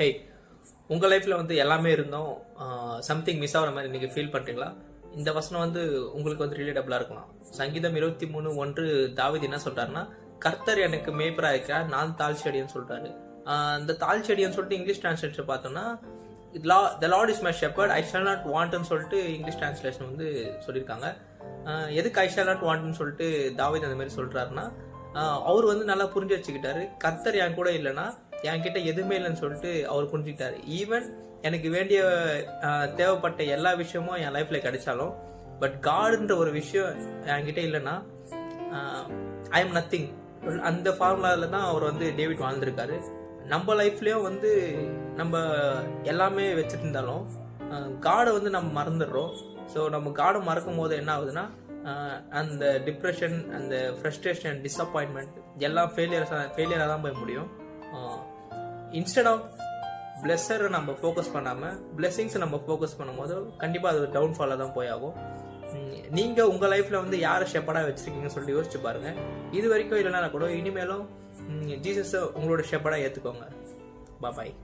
ஹே, உங்கள் லைஃப்பில் வந்து எல்லாமே இருந்தோம், சம்திங் மிஸ் ஆகிற மாதிரி நீங்கள் ஃபீல் பண்ணுறீங்களா? இந்த வசனம் வந்து உங்களுக்கு வந்து ரிலேட்டபிளாக இருக்கலாம். சங்கீதம் 23:1 தாவீது என்ன சொல்கிறாருன்னா, கர்த்தர் எனக்கு மேய்ப்பராக இருக்கிறார், நான் தாழ் செடின்னு சொல்கிறாரு. இந்த தாழ் செடின்னு சொல்லிட்டு இங்கிலீஷ் டிரான்ஸ்லேஷன் பார்த்தோம்னா, the Lord is my shepherd, I shall not வாண்ட்னு சொல்லிட்டு இங்கிலீஷ் டிரான்ஸ்லேஷன் வந்து சொல்லியிருக்காங்க. எதுக்கு ஐ ஷால் நாட் வாண்ட்னு சொல்லிட்டு தாவீது அந்த மாதிரி சொல்கிறாருன்னா, அவர் வந்து நல்லா புரிஞ்சு வச்சுக்கிட்டாரு. கர்த்தர் என் கூட இல்லைன்னா என்கிட்ட எதுவுமே இல்லைன்னு சொல்லிட்டு அவர் புரிஞ்சுக்கிட்டாரு. ஈவன் எனக்கு வேண்டிய தேவைப்பட்ட எல்லா விஷயமும் என் லைஃப்ல கிடைச்சாலும், பட் காடுன்ற ஒரு விஷயம் என்கிட்ட இல்லைன்னா ஐ எம் நத்திங். அந்த ஃபார்முலாவில் தான் அவர் வந்து டேவிட் வாழ்ந்திருக்காரு. நம்ம லைஃப்லயும் வந்து நம்ம எல்லாமே வச்சுருந்தாலும் காடை வந்து நம்ம மறந்துடுறோம். ஸோ நம்ம காடை மறக்கும் போது என்ன ஆகுதுன்னா, அந்த டிப்ரெஷன், அந்த ஃப்ரஸ்ட்ரேஷன், டிஸப்பாயின்மெண்ட் எல்லாம் ஃபெயிலியராக தான் போய் முடியும். இன்ஸ்டெட் ஆஃப் பிளெஸ்ஸரை நம்ம ஃபோக்கஸ் பண்ணாமல் பிளெஸிங்ஸை நம்ம ஃபோக்கஸ் பண்ணும்போது கண்டிப்பாக அது டவுன்ஃபாலாக தான் போய் ஆகும். நீங்கள் உங்கள் லைஃப்பில் வந்து யாரை ஷெப்பர்டாக வச்சுருக்கீங்கன்னு சொல்லிட்டு யோசிச்சு பாருங்கள். இது வரைக்கும் இல்லைனா கூட இனிமேலும் ஜீசஸை உங்களோட ஷெப்பர்டாக ஏற்றுக்கோங்க. பாய்.